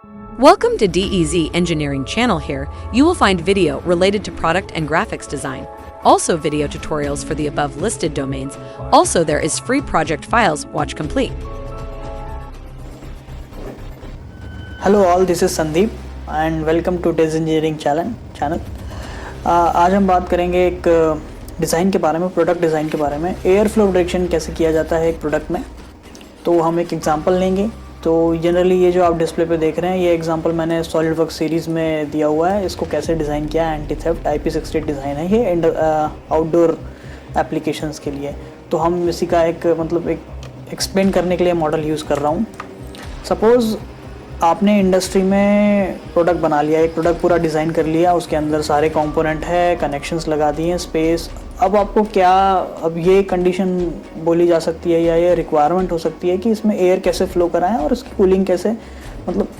Welcome to DEZ Engineering channel. Here, you will find video related to product and graphics design. Also video tutorials for the above listed domains. Also there is free project files. Watch complete. Hello all, this is Sandeep and welcome to DEZ Engineering channel. आज हम बात करेंगे एक design के बारे में, product design के बारे में। एयर फ्लो प्रेडिक्शन कैसे किया जाता है एक प्रोडक्ट में, तो हम एक एग्जांपल लेंगे। तो जनरली ये जो आप डिस्प्ले पे देख रहे हैं, ये एग्जांपल मैंने सॉलिडवर्क्स सीरीज़ में दिया हुआ है। इसको कैसे डिज़ाइन किया है, एंटी थेफ्ट IP68 डिज़ाइन है ये आउटडोर एप्लीकेशंस के लिए। तो हम इसी का एक एक्सप्लेन करने के लिए मॉडल यूज़ कर रहा हूँ। सपोज़ आपने इंडस्ट्री में प्रोडक्ट बना लिया, एक प्रोडक्ट पूरा डिज़ाइन कर लिया, उसके अंदर सारे कंपोनेंट है, कनेक्शंस लगा दिए, स्पेस। अब आपको अब ये कंडीशन बोली जा सकती है या ये रिक्वायरमेंट हो सकती है कि इसमें एयर कैसे फ़्लो कराएं और इसकी कूलिंग कैसे,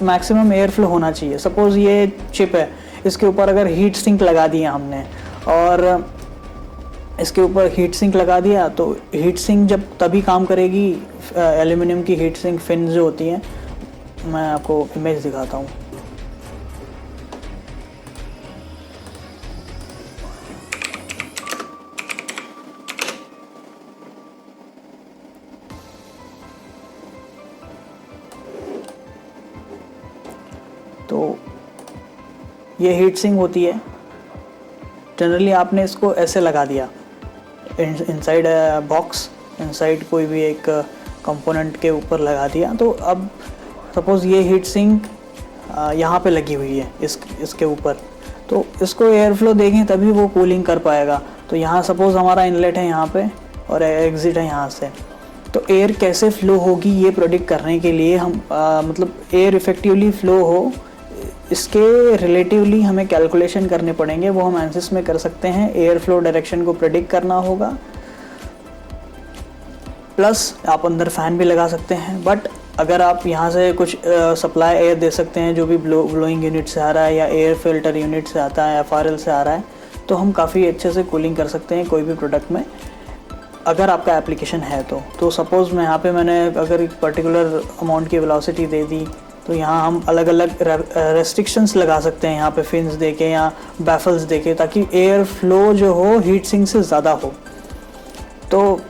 मैक्सिमम एयर फ्लो होना चाहिए। सपोज़ ये चिप है, इसके ऊपर अगर हीट सिंक लगा दिया हमने और इसके ऊपर हीट सिंक लगा दिया, तो हीट सिंक जब तभी काम करेगी, एल्यूमिनियम की हीट सिंक फिन जो होती हैं, मैं आपको इमेज दिखाता हूँ। तो ये हीट सिंक होती है। जनरली आपने इसको ऐसे लगा दिया इनसाइड बॉक्स, इनसाइड कोई भी एक कंपोनेंट के ऊपर लगा दिया। तो अब सपोज़ ये हीट सिंक यहाँ पे लगी हुई है इसके ऊपर, तो इसको एयर फ्लो देंगे तभी वो कूलिंग कर पाएगा। तो यहाँ सपोज़ हमारा इनलेट है यहाँ पे और एग्ज़िट है यहाँ से, तो एयर कैसे फ़्लो होगी ये प्रेडिक्ट करने के लिए हम एयर इफ़ेक्टिवली फ़्लो हो, इसके रिलेटिवली हमें कैलकुलेशन करने पड़ेंगे। वो हम एनसिस में कर सकते हैं। एयर फ्लो डायरेक्शन को प्रेडिक्ट करना होगा, प्लस आप अंदर फ़ैन भी लगा सकते हैं। बट अगर आप यहाँ से कुछ सप्लाई एयर दे सकते हैं जो भी ब्लोइंग यूनिट से आ रहा है या एयर फिल्टर यूनिट से आता है, FRL से आ रहा है, तो हम काफ़ी अच्छे से कूलिंग कर सकते हैं कोई भी प्रोडक्ट में, अगर आपका एप्लीकेशन है तो सपोज़ मैंने अगर एक पर्टिकुलर अमाउंट की वेलोसिटी दे दी, तो यहाँ हम अलग अलग रेस्ट्रिक्शंस लगा सकते हैं यहाँ पे फिन्स देके या बैफल्स देके, ताकि एयर फ्लो जो हो हीट सिंक से ज़्यादा हो। तो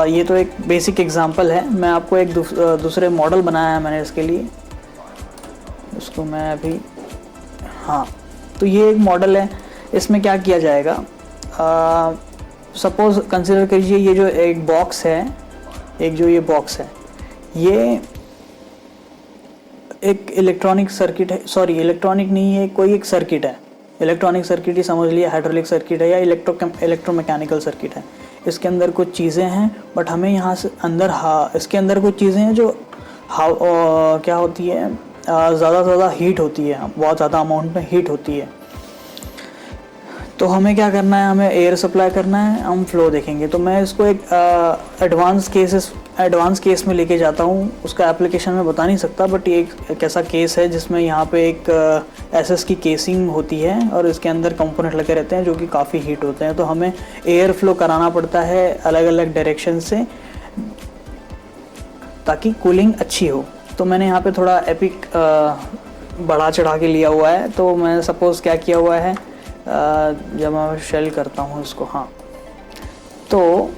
ये तो एक बेसिक एग्जांपल है। मैं आपको एक दूसरे मॉडल बनाया है मैंने इसके लिए, इसको मैं अभी तो ये एक मॉडल है। इसमें क्या किया जाएगा, सपोज़ कंसिडर कीजिए ये जो एक बॉक्स है, ये बॉक्स है, ये एक इलेक्ट्रॉनिक सर्किट है। सॉरी, इलेक्ट्रॉनिक नहीं है, कोई एक सर्किट है। इलेक्ट्रॉनिक सर्किट ही समझ लिया, हाइड्रोलिक सर्किट है या इलेक्ट्रोमैकेनिकल सर्किट है। इसके अंदर कुछ चीज़ें हैं, बट हमें यहाँ से अंदर इसके अंदर कुछ चीज़ें हैं जो क्या होती है, ज़्यादा से ज़्यादा हीट होती है, बहुत ज़्यादा अमाउंट में हीट होती है। तो हमें क्या करना है, हमें एयर सप्लाई करना है, हम फ्लो देखेंगे। तो मैं इसको एक एडवांस केस में लेके जाता हूँ। उसका एप्लीकेशन में बता नहीं सकता, बट ये एक ऐसा केस है जिसमें यहाँ पे एक SS की केसिंग होती है और इसके अंदर कंपोनेंट लगे रहते हैं जो कि काफ़ी हीट होते हैं। तो हमें एयर फ्लो कराना पड़ता है अलग अलग डायरेक्शन से, ताकि कूलिंग अच्छी हो। तो मैंने यहाँ पे थोड़ा एपिक बढ़ा चढ़ा के लिया हुआ है। तो मैं सपोज़ क्या किया हुआ है, जब मैं शेल करता हूँ इसको, तो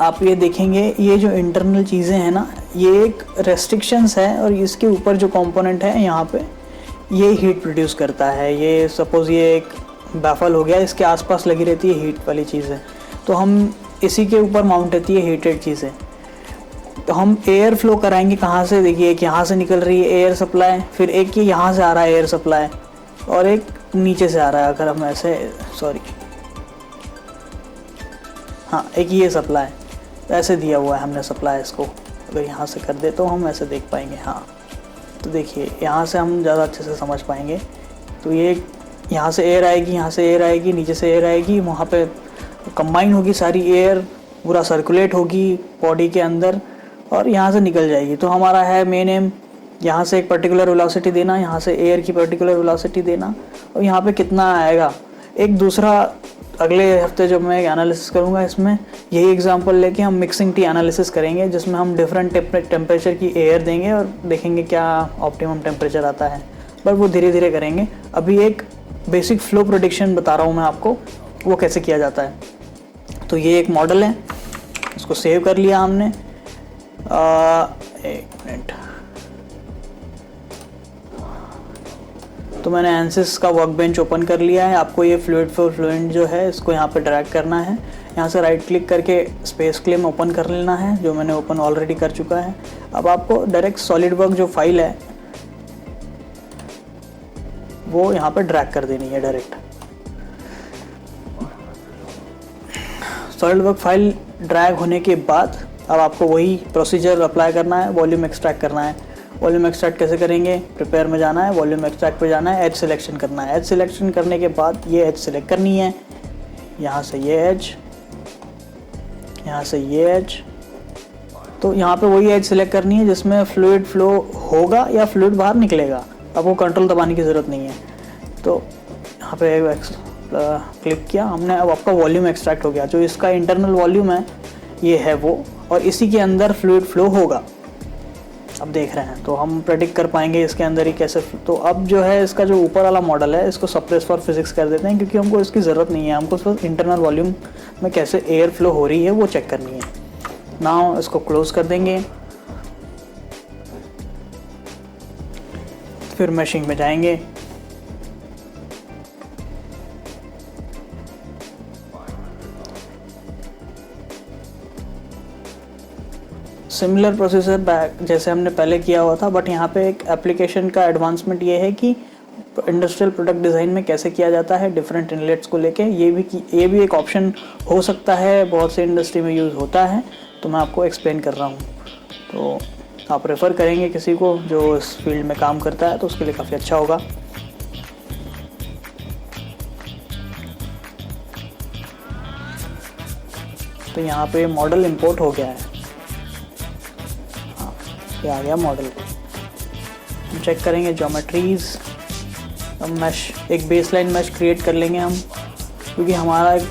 आप ये देखेंगे, ये जो इंटरनल चीज़ें हैं ना, ये एक रेस्ट्रिक्शंस है और इसके ऊपर जो कंपोनेंट है यहाँ पे, ये हीट प्रोड्यूस करता है। ये सपोज़ ये एक बैफल हो गया, इसके आसपास लगी रहती है हीट वाली चीज़ें, तो हम इसी के ऊपर माउंट रहती है हीटेड चीज़ें। तो हम एयर फ्लो कराएंगे कहाँ से, देखिए एक यहाँ से निकल रही है एयर सप्लाई, फिर एक ये यहाँ से आ रहा है एयर सप्लाई और एक नीचे से आ रहा है। अगर हम ऐसे एक ये सप्लाई ऐसे दिया हुआ है हमने सप्लाई, इसको अगर यहाँ से कर दे तो हम ऐसे देख पाएंगे। तो देखिए यहाँ से हम ज़्यादा अच्छे से समझ पाएंगे। तो ये यहाँ से एयर आएगी, यहाँ से एयर आएगी, नीचे से एयर आएगी, वहाँ पे कंबाइन होगी सारी एयर, पूरा सर्कुलेट होगी बॉडी के अंदर और यहाँ से निकल जाएगी। तो हमारा है मेन एम, यहाँ से एक पर्टिकुलर वेलोसिटी देना, यहाँ से एयर की पर्टिकुलर वेलोसिटी देना, और यहाँ पे कितना आएगा। एक दूसरा अगले हफ्ते जब मैं एनालिसिस करूँगा इसमें यही एग्जांपल लेके हम मिक्सिंग टी एनालिसिस करेंगे, जिसमें हम डिफरेंट टेम्परेचर की एयर देंगे और देखेंगे क्या ऑप्टिमम टेम्परेचर आता है, पर वो धीरे धीरे करेंगे। अभी एक बेसिक फ्लो प्रेडिक्शन बता रहा हूँ मैं आपको, वो कैसे किया जाता है। तो ये एक मॉडल है, इसको सेव कर लिया हमने। एक मिनट, तो मैंने एंसिस का वर्क बेंच ओपन कर लिया है। आपको ये फ्लूइड फॉर फ्लुएंट जो है इसको यहाँ पे ड्रैग करना है। यहाँ से राइट क्लिक करके स्पेस क्लेम ओपन कर लेना है, जो मैंने ओपन ऑलरेडी कर चुका है। अब आपको डायरेक्ट सॉलिड वर्क जो फाइल है वो यहाँ पे ड्रैग कर देनी है direct. Solid work file drag होने के बाद अब आपको वही प्रोसीजर अप्लाई करना है, वॉल्यूम एक्सट्रैक्ट करना है। वॉल्यूम एक्सट्रैक्ट कैसे करेंगे, प्रिपेयर में जाना है, वॉल्यूम एक्सट्रैक्ट पे जाना है, एज सिलेक्शन करना है। एज सिलेक्शन करने के बाद ये एज सिलेक्ट करनी है, यहाँ से ये एज, यहाँ से ये एज। तो यहाँ पे वही एज सिलेक्ट करनी है जिसमें फ्लूइड फ्लो होगा या फ्लूइड बाहर निकलेगा। अब वो कंट्रोल दबाने की ज़रूरत नहीं है। तो यहाँ पे क्लिक किया हमने, अब आपका वॉल्यूम एक्सट्रैक्ट हो गया। जो इसका इंटरनल वॉल्यूम है ये है वो, और इसी के अंदर फ्लूइड फ्लो होगा। अब देख रहे हैं तो हम प्रेडिक्ट कर पाएंगे इसके अंदर ही कैसे। तो अब जो है इसका जो ऊपर वाला मॉडल है इसको सप्रेस फॉर फिजिक्स कर देते हैं, क्योंकि हमको इसकी ज़रूरत नहीं है। हमको सिर्फ इंटरनल वॉल्यूम में कैसे एयर फ्लो हो रही है वो चेक करनी है। नाउ इसको क्लोज कर देंगे, फिर मैशिंग में जाएंगे। सिमिलर प्रोसेसर बैक जैसे हमने पहले किया हुआ था, बट यहाँ पे एक एप्लीकेशन का एडवांसमेंट ये है कि इंडस्ट्रियल प्रोडक्ट डिज़ाइन में कैसे किया जाता है डिफरेंट इनलेट्स को लेके। ये भी एक ऑप्शन हो सकता है, बहुत से इंडस्ट्री में यूज़ होता है, तो मैं आपको एक्सप्लेन कर रहा हूँ। तो आप रेफ़र करेंगे किसी को जो इस फील्ड में काम करता है तो उसके लिए काफ़ी अच्छा होगा। तो यहाँ पे मॉडल इंपोर्ट हो गया है, ये आ गया मॉडल। हम चेक करेंगे ज्योमेट्रीज। अब मैश, एक बेसलाइन मैश क्रिएट कर लेंगे हम, क्योंकि हमारा एक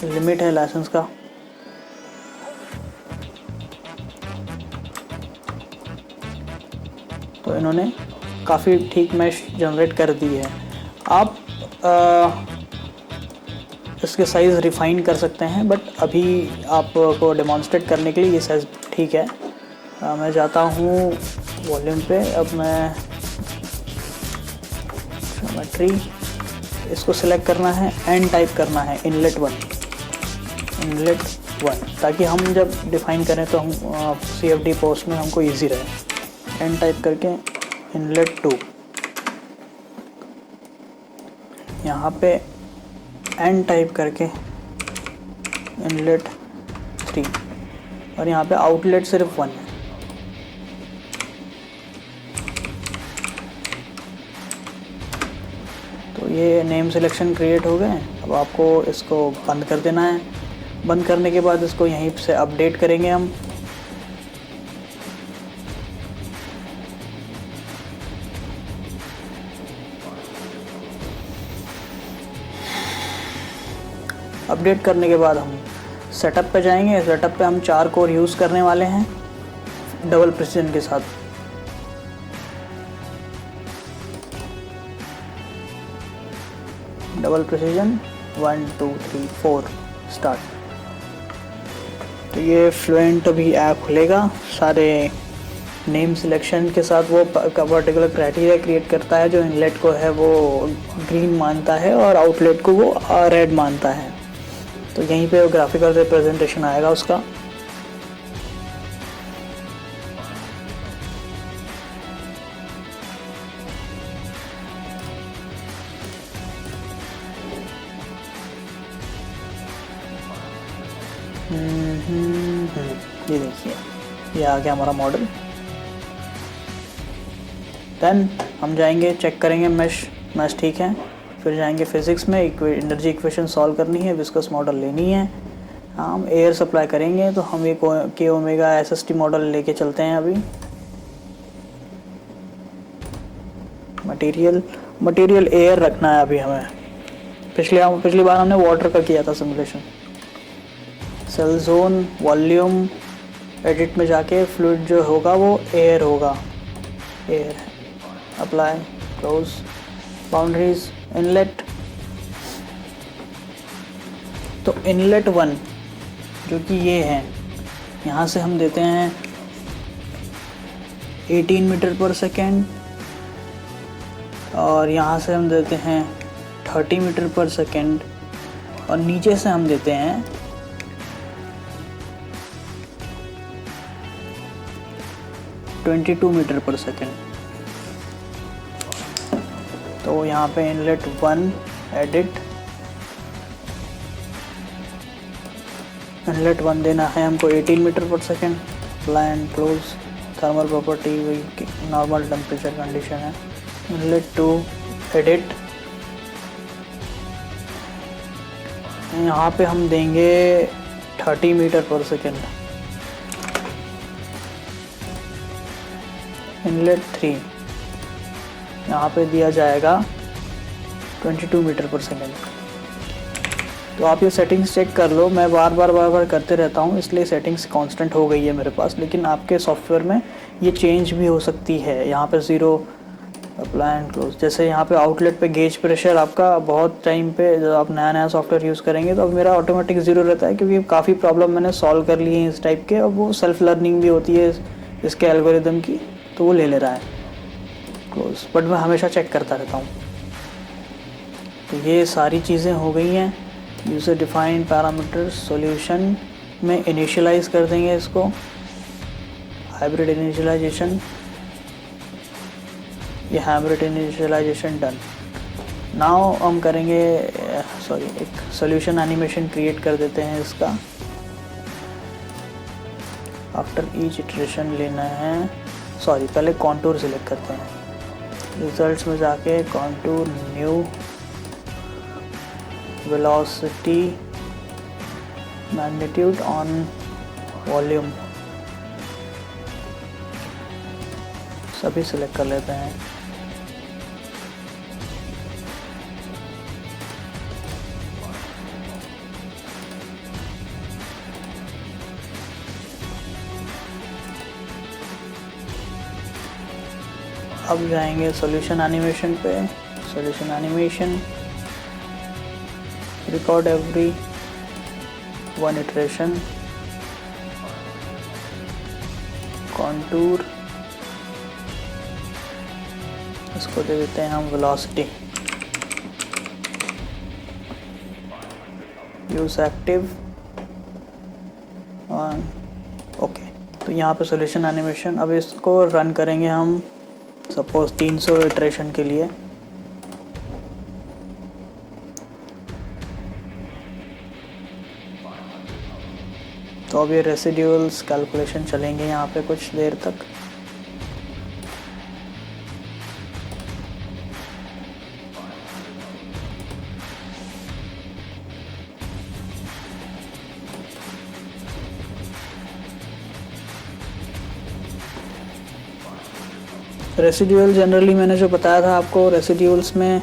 लिमिट है लाइसेंस का। तो इन्होंने काफ़ी ठीक मैश जनरेट कर दी है। आप इसके साइज़ रिफाइन कर सकते हैं, बट अभी आपको डेमोन्स्ट्रेट करने के लिए ये साइज़ ठीक है। मैं जाता हूँ वॉल्यूम पे। अब मैं ज्योमेट्री, इसको सिलेक्ट करना है, एन टाइप करना है, इनलेट 1, ताकि हम जब डिफाइन करें तो हम CFD पोस्ट में हमको इजी रहे। एन टाइप करके इनलेट 2, यहाँ पे एन टाइप करके इनलेट 3, और यहाँ पे आउटलेट सिर्फ 1 है। तो ये नेम सिलेक्शन क्रिएट हो गए। अब आपको इसको बंद कर देना है। बंद करने के बाद इसको यहीं से अपडेट करेंगे हम। अपडेट करने के बाद हम सेटअप पे जाएंगे। सेटअप पे हम 4 कोर यूज़ करने वाले हैं डबल प्रिसीजन के साथ। Double precision 1 2 3 4 start. तो ये फ्लुएंट अभी ऐप खुलेगा, सारे नेम सिलेक्शन के साथ वो पर्टिकुलर क्राइटेरिया क्रिएट करता है। जो इनलेट को है वो ग्रीन मानता है और आउटलेट को वो रेड मानता है। तो यहीं पे ग्राफिकल रिप्रेजेंटेशन आएगा उसका। ये देखिए, ये आ गया हमारा मॉडल। देन हम जाएंगे, चेक करेंगे मैश ठीक है। फिर जाएंगे फिजिक्स में, एनर्जी इक्वेशन सॉल्व करनी है, विस्कस मॉडल लेनी है। हम एयर सप्लाई करेंगे, तो हम एक के ओमेगा SST मॉडल लेके चलते हैं अभी। मटेरियल एयर रखना है अभी हमें, पिछली बार हमने वाटर का किया था simulation. Sell zone, volume, edit में जाके फ्लूइड जो होगा वो एयर होगा, air. Apply, close, boundaries, inlet. तो इनलेट 1 जो कि ये है, यहाँ से हम देते हैं 18 मीटर पर सेकेंड और यहाँ से हम देते हैं 30 मीटर पर सेकेंड और नीचे से हम देते हैं 22 मीटर पर सेकेंड। तो यहाँ पे इनलेट 1, एडिट, इनलेट 1 देना है हमको 18 मीटर पर second. Apply and close, thermal property वही नॉर्मल टेम्परेचर कंडीशन है। इनलेट 2, एडिट, यहाँ पे हम देंगे 30 मीटर पर सेकेंड। इनलेट 3 यहाँ पे दिया जाएगा 22 मीटर पर सेकेंड। तो आप ये सेटिंग्स चेक कर लो, मैं बार बार करते रहता हूँ इसलिए सेटिंग्स कांस्टेंट हो गई है मेरे पास, लेकिन आपके सॉफ्टवेयर में ये चेंज भी हो सकती है। यहाँ पे 0, अप्लाई एंड क्लोज। जैसे यहाँ पे आउटलेट पे गेज प्रेशर आपका बहुत टाइम पे जब आप नया सॉफ्टवेयर यूज़ करेंगे तो अब मेरा ऑटोमेटिक 0 रहता है, क्योंकि काफ़ी प्रॉब्लम मैंने सॉल्व कर ली है इस टाइप के। अब वो सेल्फ लर्निंग भी होती है इसके एल्गोरिदम की, तो वो ले रहा है क्लोज, बट मैं हमेशा चेक करता रहता हूँ। तो ये सारी चीज़ें हो गई हैं। यूज़र डिफाइंड पैरामीटर्स सॉल्यूशन में इनिशियलाइज कर देंगे इसको, हाइब्रिड इनिशियलाइजेशन, ये हाइब्रिड इनिशियलाइजेशन डन। नाउ हम करेंगे एक सॉल्यूशन एनिमेशन क्रिएट कर देते हैं इसका। आफ्टर ईच इटरेशन लेना है, पहले कॉन्टूर सिलेक्ट करते हैं। रिजल्ट्स में जाके contour, new, velocity, magnitude on volume, सभी सिलेक्ट कर लेते हैं। अब जाएंगे सॉल्यूशन एनिमेशन पे, solution animation, record every 1 iteration, contour, इसको दे देते हैं हम वेलोसिटी, यूज एक्टिव, ओके। तो यहाँ पे सॉल्यूशन एनिमेशन, अब इसको रन करेंगे हम सपोज 300 इटरेशन के लिए। तो अब ये रेसिड्यूल्स कैलकुलेशन चलेंगे यहाँ पे कुछ देर तक। रेसिड्यूल जनरली मैंने जो बताया था आपको, रेसिड्यूल्स में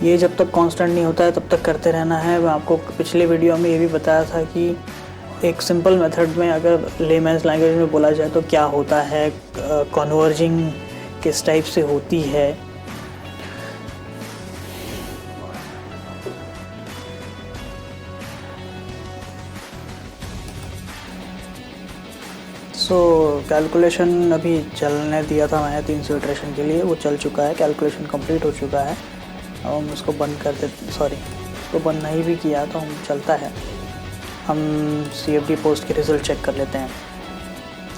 ये जब तक कांस्टेंट नहीं होता है तब तक करते रहना है। मैं आपको पिछले वीडियो में ये भी बताया था कि एक सिंपल मेथड में अगर लेमैन्स लैंग्वेज में बोला जाए तो क्या होता है, कन्वर्जिंग किस टाइप से होती है। कैलकुलेशन अभी चलने दिया था मैंने 300 इटरेशन के लिए, वो चल चुका है, कैलकुलेशन कंप्लीट हो चुका है। अब हम उसको बंद कर देते, उसको बंद नहीं भी किया तो हम चलता है। हम CFD पोस्ट के रिज़ल्ट चेक कर लेते हैं,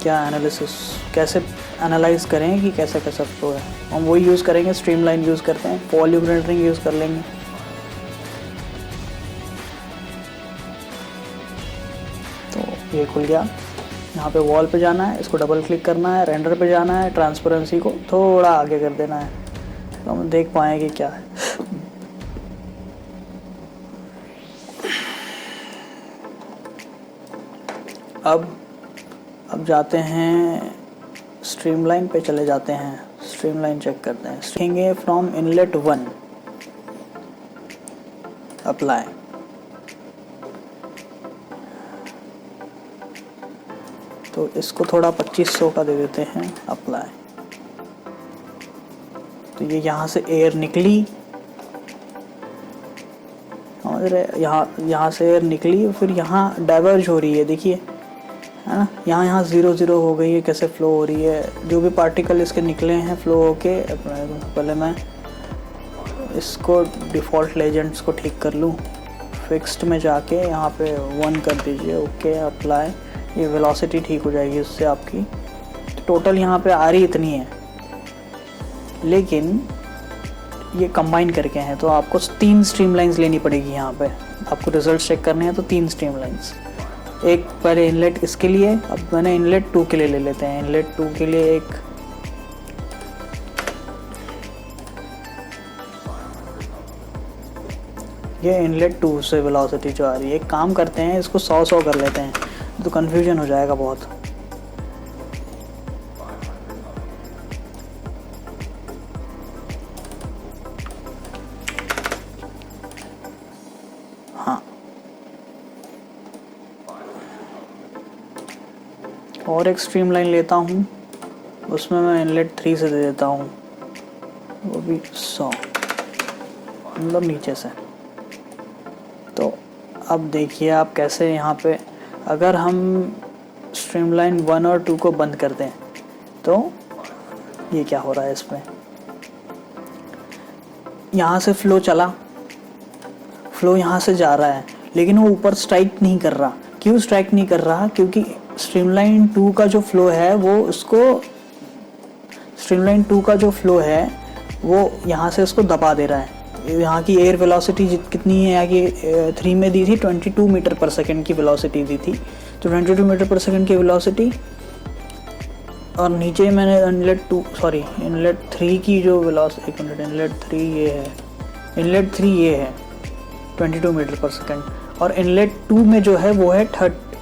क्या एनालिसिस, कैसे एनालाइज करें कि कैसा कैसा फ्लो है। हम वही यूज़ करेंगे, स्ट्रीमलाइन यूज़ करते हैं, वॉल्यूम रेंडरिंग यूज़ कर लेंगे। तो ये खुल गया। यहाँ पे वॉल पे जाना है, इसको डबल क्लिक करना है, रेंडर पे जाना है, ट्रांसपेरेंसी को थोड़ा आगे कर देना है तो हम देख पाएंगे क्या है। अब जाते हैं स्ट्रीमलाइन पे, चले जाते हैं, स्ट्रीमलाइन चेक करते हैं। देखेंगे फ्रॉम इनलेट 1, अप्लाई। तो इसको थोड़ा 2500 का दे देते हैं, अप्लाई। तो ये यहाँ से एयर निकली, समझ रहे, यहाँ से एयर निकली, फिर यहाँ डाइवर्ज हो रही है, देखिए है ना, यहाँ 0 हो गई है, कैसे फ्लो हो रही है, जो भी पार्टिकल इसके निकले हैं फ्लो होके। पहले मैं इसको डिफ़ॉल्ट लेजेंड्स को ठीक कर लूँ, फिक्स्ड में जाके यहाँ पे 1 कर दीजिए, ओके अप्लाई। ये वेलोसिटी ठीक हो जाएगी उससे आपकी। तो टोटल यहाँ पे आ रही इतनी है, लेकिन ये कंबाइन करके हैं, तो आपको 3 स्ट्रीमलाइंस लेनी पड़ेगी। यहाँ पे आपको रिजल्ट चेक करने हैं तो 3 स्ट्रीमलाइंस। एक पहले इनलेट इसके लिए, अब मैंने इनलेट 2 के लिए ले लेते हैं। इनलेट 2 के लिए एक ये इनलेट 2 से वेलोसिटी जो आ रही है, एक काम करते हैं इसको 100 कर लेते हैं, तो कन्फ्यूजन हो जाएगा बहुत। हाँ, और एक स्ट्रीमलाइन लेता हूँ, उसमें मैं इनलेट 3 से दे देता हूँ, वो भी 100, मतलब नीचे से। तो अब देखिए आप कैसे यहाँ पे, अगर हम स्ट्रीमलाइन 1 और 2 को बंद कर दें तो ये क्या हो रहा है इसमें, यहाँ से फ्लो चला, फ्लो यहाँ से जा रहा है, लेकिन वो ऊपर स्ट्राइक नहीं कर रहा। क्यों स्ट्राइक नहीं कर रहा? क्योंकि स्ट्रीमलाइन 2 का जो फ्लो है वो यहाँ से उसको दबा दे रहा है। यहाँ की एयर वेलोसिटी कितनी है, यहाँ की 3 में दी थी 22 मीटर पर सेकंड की वेलोसिटी दी थी, तो 22 मीटर पर सेकंड की वेलोसिटी, और नीचे मैंने इनलेट 3 की जो वेलोसिटी, इनलेट 3 ये है 22 मीटर पर सेकंड, और इनलेट 2 में जो है वो है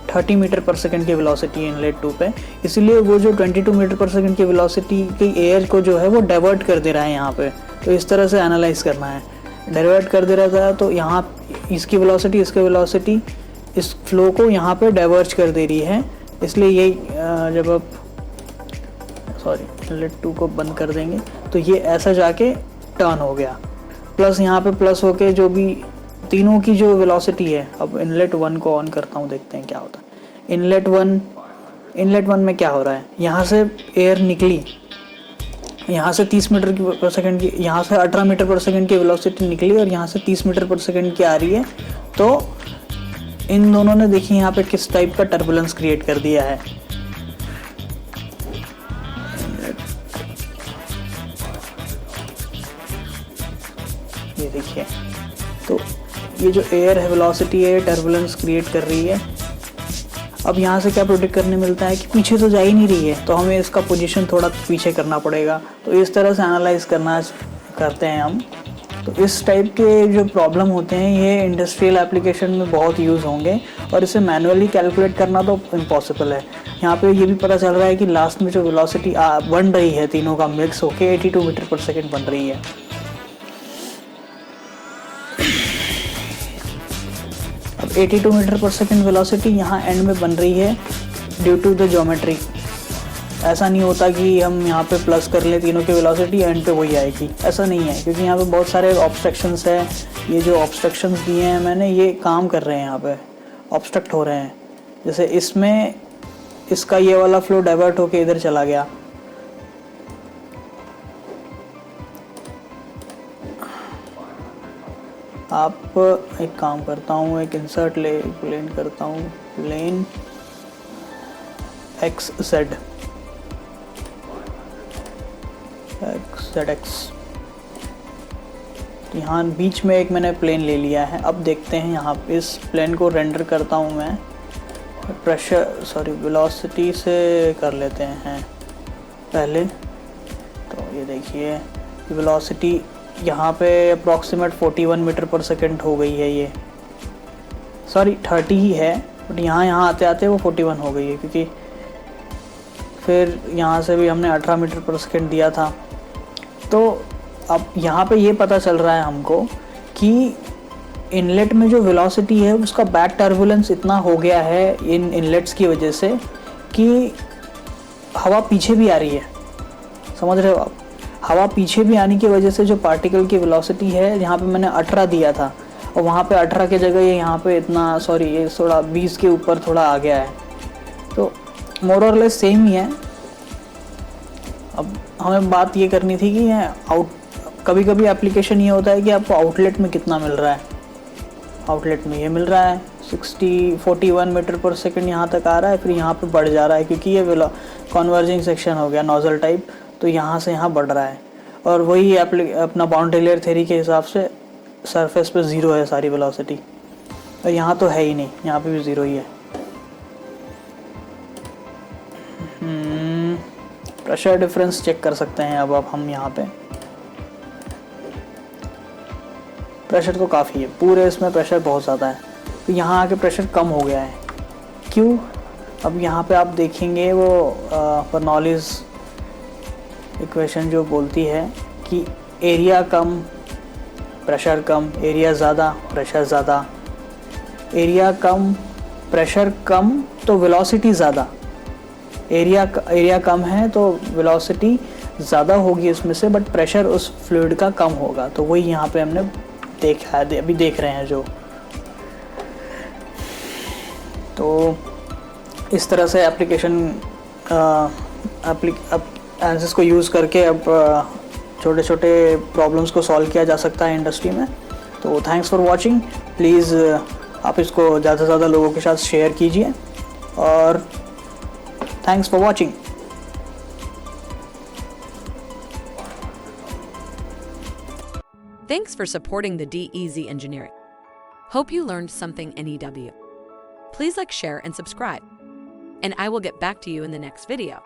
30 मीटर पर सेकंड की वेलोसिटी है इनलेट 2 पे। इसलिए वो जो 22 मीटर पर सेकंड की वेलोसिटी की एयर को जो है वो डाइवर्ट कर दे रहा है यहाँ पे। तो इस तरह से एनालाइज करना है, डाइवर्ट कर दे रहा था, तो यहाँ इसकी वेलोसिटी इस फ्लो को यहाँ पे डाइवर्ज कर दे रही है। इसलिए यही जब आप इनलेट 2 को बंद कर देंगे तो ये ऐसा जाके टर्न हो गया, प्लस यहाँ पे प्लस होके जो भी तीनों की जो वेलोसिटी है। अब इनलेट 1 को ऑन करता हूँ, देखते हैं क्या होता है। इनलेट 1 में क्या हो रहा है, यहाँ से एयर निकली, यहाँ से 30 मीटर पर सेकंड की, यहाँ से 18 मीटर पर सेकंड की वेलोसिटी निकली, और यहाँ से 30 मीटर पर सेकंड की आ रही है। तो इन दोनों ने देखिए यहाँ पे किस टाइप का टर्बुलेंस क्रिएट कर दिया है। ये देखिए, तो ये जो एयर है वेलोसिटी है टर्बुलेंस क्रिएट कर रही है। अब यहाँ से क्या प्रोडिक्ट करने मिलता है कि पीछे तो जा ही नहीं रही है, तो हमें इसका पोजीशन थोड़ा पीछे करना पड़ेगा। तो इस तरह से एनालाइज करते हैं हम। तो इस टाइप के जो प्रॉब्लम होते हैं ये इंडस्ट्रियल एप्लीकेशन में बहुत यूज़ होंगे, और इसे मैनुअली कैलकुलेट करना तो इम्पॉसिबल है। यहाँ पे ये भी पता चल रहा है कि लास्ट में जो वेलोसिटी बन रही है तीनों का मिक्स होके 82 मीटर पर सेकेंड बन रही है। अब 82 मीटर पर सेकेंड वेलोसिटी यहाँ एंड में बन रही है ड्यू टू द ज्योमेट्री। ऐसा नहीं होता कि हम यहाँ पे प्लस कर लें तीनों की वेलोसिटी एंड पे वही आएगी, ऐसा नहीं है, क्योंकि यहाँ पे बहुत सारे ऑब्स्ट्रक्शंस हैं। ये जो ऑब्स्ट्रक्शंस दिए हैं मैंने, ये काम कर रहे हैं, यहाँ पे ऑब्स्ट्रक्ट हो रहे हैं। जैसे इसमें इसका ये वाला फ्लो डाइवर्ट होके इधर चला गया, आप एक काम करता हूँ, एक इंसर्ट प्लेन करता हूँ, प्लेन XZ यहाँ बीच में एक मैंने प्लेन ले लिया है। अब देखते हैं यहाँ पे इस प्लेन को रेंडर करता हूँ मैं वेलोसिटी से कर लेते हैं पहले। तो ये देखिए वेलोसिटी यहाँ पे अप्रॉक्सीमेट 41 मीटर पर सेकेंड हो गई है। ये 30 ही है, बट यहाँ आते आते वो 41 हो गई है, क्योंकि फिर यहाँ से भी हमने 18 मीटर पर सेकेंड दिया था। तो अब यहाँ पे ये पता चल रहा है हमको कि इनलेट में जो वेलोसिटी है उसका बैक टर्बुलेंस इतना हो गया है इन इनलेट्स की वजह से कि हवा पीछे भी आ रही है, समझ रहे हो आप। हवा पीछे भी आने की वजह से जो पार्टिकल की वेलोसिटी है, यहाँ पे मैंने 18 दिया था और वहाँ पे 18 की जगह ये यहाँ पे इतना, सॉरी ये थोड़ा 20 के ऊपर थोड़ा आ गया है, तो मोर और लेस सेम ही है। अब हमें बात ये करनी थी कि कभी कभी एप्लीकेशन ये होता है कि आपको आउटलेट में कितना मिल रहा है। आउटलेट में ये मिल रहा है 41 मीटर पर सेकंड यहाँ तक आ रहा है, फिर यहाँ पे बढ़ जा रहा है क्योंकि ये कन्वर्जिंग सेक्शन हो गया नोजल टाइप, तो यहाँ से यहाँ बढ़ रहा है। और वही अपना बाउंड्री लेयर थ्योरी के हिसाब से सरफेस पे ज़ीरो है सारी वेलोसिटी, और यहाँ तो है ही नहीं, यहाँ पे भी ज़ीरो ही है। प्रेशर डिफरेंस चेक कर सकते हैं अब हम यहाँ पे। प्रेशर तो काफ़ी है, पूरे इसमें प्रेशर बहुत ज़्यादा है, तो यहाँ आके प्रेशर कम हो गया है। क्यों? अब यहाँ पे आप देखेंगे वो बर्नौलीज़ इक्वेशन जो बोलती है कि एरिया कम प्रेशर कम, एरिया ज़्यादा प्रेशर ज़्यादा, एरिया कम प्रेशर कम तो वेलोसिटी ज़्यादा। एरिया कम है तो वेलोसिटी ज़्यादा होगी उसमें से, बट प्रेशर उस फ्लूइड का कम होगा। तो वही यहाँ पे हमने देखा है, अभी देख रहे हैं जो। तो इस तरह से एनालिसिस को यूज़ करके अब छोटे छोटे प्रॉब्लम्स को सॉल्व किया जा सकता है इंडस्ट्री में। तो थैंक्स फॉर वॉचिंग। प्लीज़ आप इसको ज़्यादा से ज़्यादा लोगों के साथ शेयर कीजिए, और thanks for watching. Thanks for supporting the DEZ Engineering. Hope you learned something NEW. Please like, share, and subscribe. And I will get back to you in the next video.